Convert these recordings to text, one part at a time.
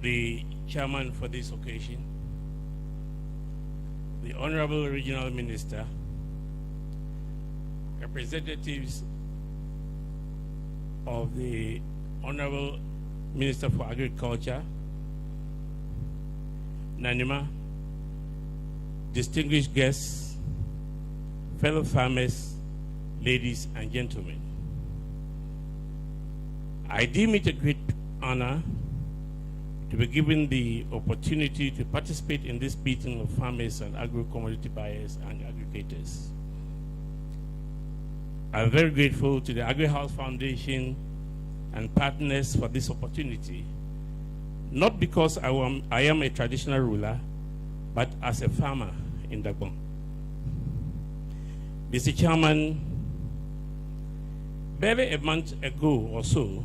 the chairman for this occasion, the Honorable Regional Minister, representatives of the Honorable Minister for Agriculture, Nanima, distinguished guests, fellow farmers, ladies and gentlemen. I deem it a great honor to be given the opportunity to participate in this meeting of farmers and agro-commodity buyers and aggregators. I'm very grateful to the AgriHouse Foundation and partners for this opportunity, not because I am a traditional ruler, but as a farmer in Dagbon. Mr. Chairman, barely a month ago or so,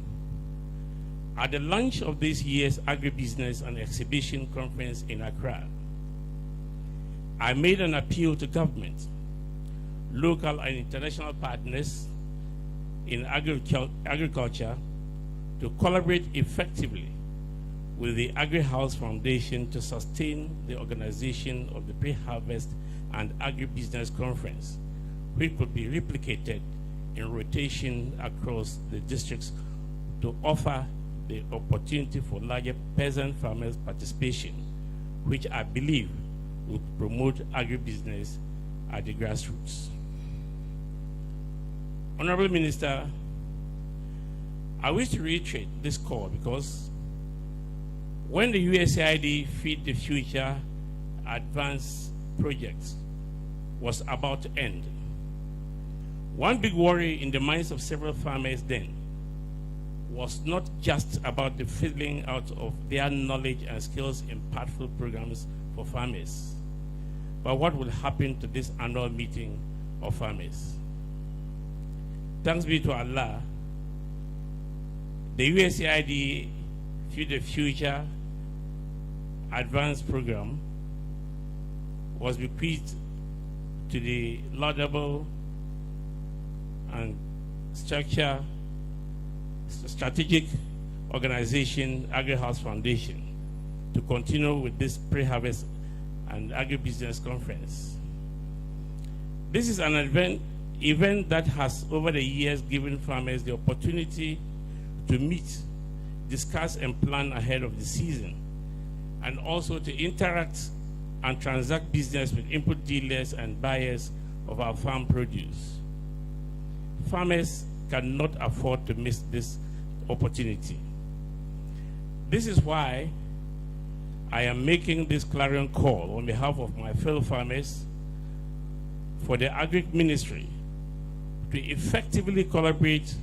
at the launch of this year's Agribusiness and Exhibition Conference in Accra, I made an appeal to government, local and international partners in agriculture to collaborate effectively with the AgriHouse Foundation to sustain the organization of the Pre-Harvest and Agribusiness Conference, which could be replicated in rotation across the districts to offer the opportunity for larger peasant farmers' participation, which I believe will promote agribusiness at the grassroots. Honorable Minister, I wish to reiterate this call because when the USAID Feed the Future Advanced Project was about to end, one big worry in the minds of several farmers then was not just about the filling out of their knowledge and skills impactful programs for farmers, but what will happen to this annual meeting of farmers. Thanks be to Allah, the USAID Feed the Future Advanced Program was bequeathed to the laudable and strategic organization, AgriHouse Foundation, to continue with this pre-harvest and agribusiness conference. This is an event that has over the years given farmers the opportunity to meet, discuss and plan ahead of the season, and also to interact and transact business with input dealers and buyers of our farm produce. Farmers cannot afford to miss this opportunity. This is why I am making this clarion call on behalf of my fellow farmers for the Agric Ministry to effectively collaborate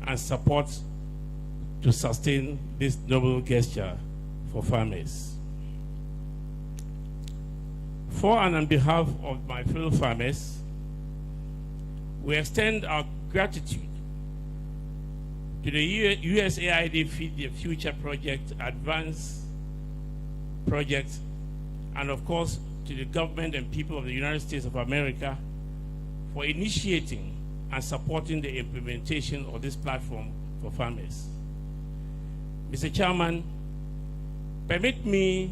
and support to sustain this noble gesture for farmers. For and on behalf of my fellow farmers, we extend our gratitude to the USAID Feed the Future Project, Advance Project, and of course to the government and people of the United States of America for initiating and supporting the implementation of this platform for farmers. Mr. Chairman, permit me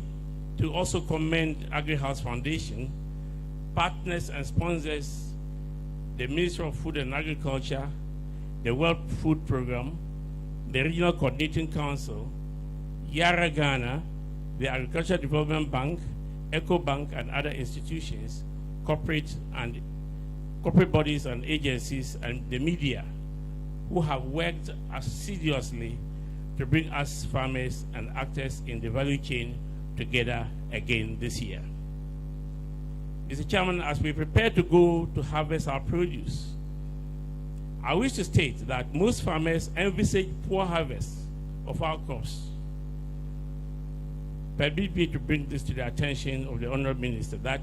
to also commend AgriHouse Foundation, partners and sponsors, the Ministry of Food and Agriculture, the World Food Program, the Regional Coordinating Council, Yara Ghana, the Agricultural Development Bank, EcoBank, and other institutions, corporate bodies and agencies, and the media, who have worked assiduously to bring us farmers and actors in the value chain together again this year. Mr. Chairman, as we prepare to go to harvest our produce, I wish to state that most farmers envisage poor harvest of our crops. Permit me to bring this to the attention of the Honorable Minister that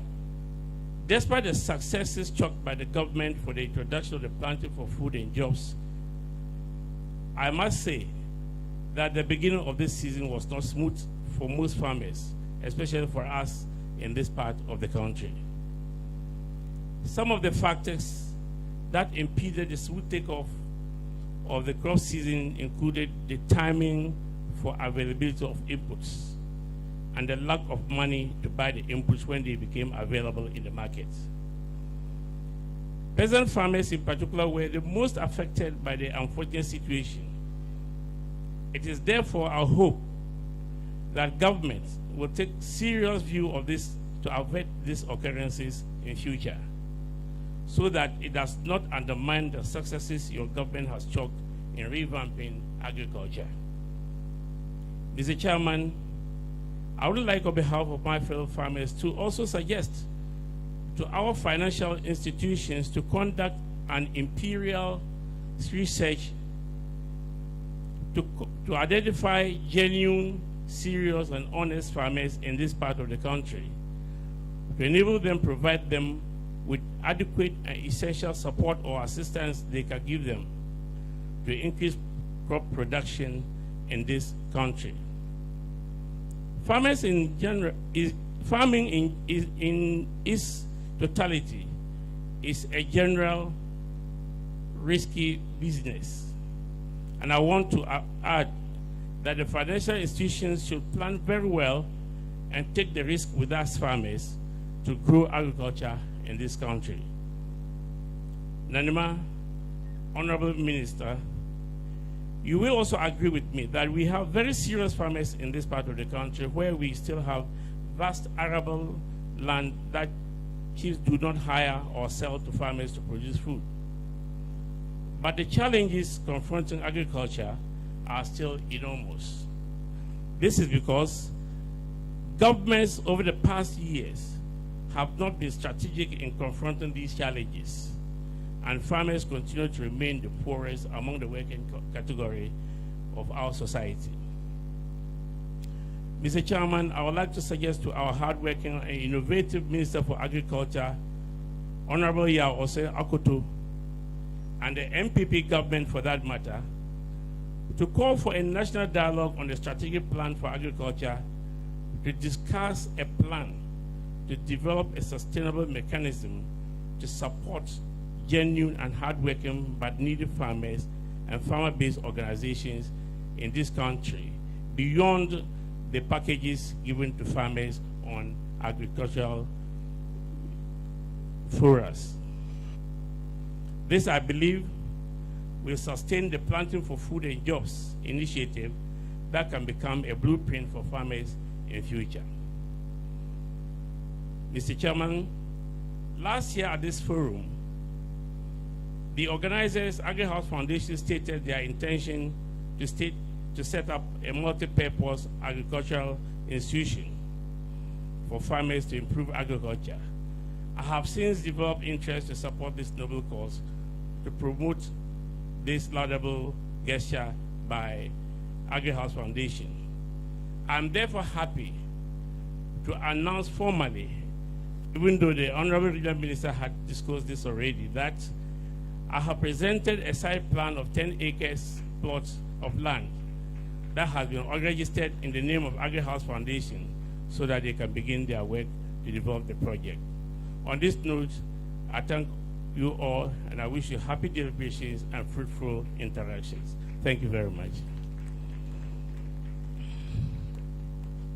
despite the successes chalked by the government for the introduction of the Planting for Food and Jobs, I must say that the beginning of this season was not smooth for most farmers, especially for us in this part of the country. Some of the factors that impeded the smooth takeoff of the crop season included the timing for availability of inputs and the lack of money to buy the inputs when they became available in the market. Peasant farmers in particular were the most affected by the unfortunate situation. It is therefore our hope that government will take serious view of this to avert these occurrences in future, so that it does not undermine the successes your government has chalked in revamping agriculture. Mr. Chairman, I would like on behalf of my fellow farmers to also suggest to our financial institutions to conduct an imperial research to identify genuine, serious, and honest farmers in this part of the country, to enable them, provide them with adequate and essential support or assistance they can give them to increase crop production in this country. Farmers in general, farming in its totality is a general risky business. And I want to add that the financial institutions should plan very well and take the risk with us farmers to grow agriculture in this country. Nanima, Honorable Minister, you will also agree with me that we have very serious farmers in this part of the country where we still have vast arable land that chiefs do not hire or sell to farmers to produce food. But the challenges confronting agriculture are still enormous. This is because governments over the past years have not been strategic in confronting these challenges, and farmers continue to remain the poorest among the working category of our society. Mr. Chairman, I would like to suggest to our hardworking and innovative Minister for Agriculture, Honorable Yao Ose Akoto, and the MPP government for that matter, to call for a national dialogue on the strategic plan for agriculture to discuss a plan to develop a sustainable mechanism to support genuine and hardworking but needy farmers and farmer-based organizations in this country beyond the packages given to farmers on agricultural forums. This, I believe, will sustain the Planting for Food and Jobs initiative that can become a blueprint for farmers in future. Mr. Chairman, last year at this forum, the organizers, AgriHouse Foundation, stated their intention to set up a multi-purpose agricultural institution for farmers to improve agriculture. I have since developed interest to support this noble cause to promote this laudable gesture by AgriHouse Foundation. I'm therefore happy to announce formally, even though the Honorable Regional Minister had disclosed this already, that I have presented a site plan of 10 acres plots of land that has been registered in the name of AgriHouse Foundation so that they can begin their work to develop the project. On this note, I thank you all and I wish you happy deliberations and fruitful interactions. Thank you very much.